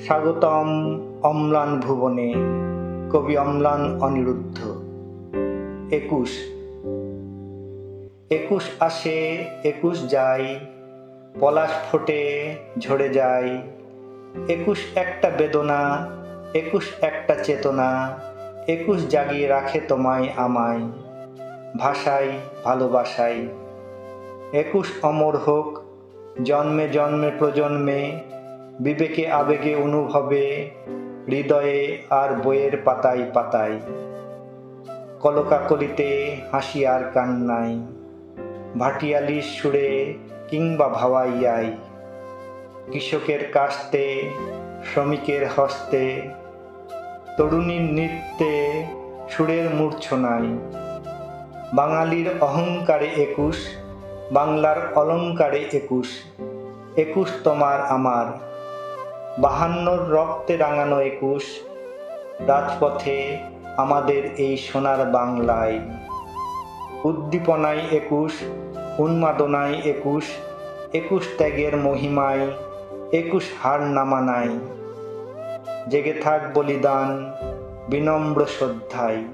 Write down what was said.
স্বাগতম অম্লান ভুবনে। কবি অম্লান অনিরুদ্ধ। 21 21 আসে 21 যায়, পলাশ ফোটে ঝরে যায়। 21 একটা বেদনা, 21 একটা চেতনা, 21 জাগিয়ে রাখে তোমায় আমায়, ভাষায় ভালোবাসায়। 21 অমর হোক জন্মে জন্মে প্রজন্মে, বিবেকে আবেগে অনুভবে, হৃদয়ে আর বইয়ের পাতায় পাতায়। কলকাকলিতে হাসি আর কান্নায়, ভাটিয়ালির সুরে কিংবা ভাওয়াইয়ায়, কৃষকের কাস্তে শ্রমিকের হস্তে, তরুণীর নৃত্যে সুরের মূর্ছনায়। বাঙালির অহংকারে 21, বাংলার অলংকারে 21। 21 তোমার আমার, 52 রক্তে রাঙানো 21, রাজপথে আমাদের এই সোনার বাংলায়। উদ্দীপনায় 21, উন্মাদনায় 21, 21 ত্যাগের মহিমায়, 21 হার নামা নাই। জেগে থাক বলিদান বিনম্র শ্রদ্ধায়।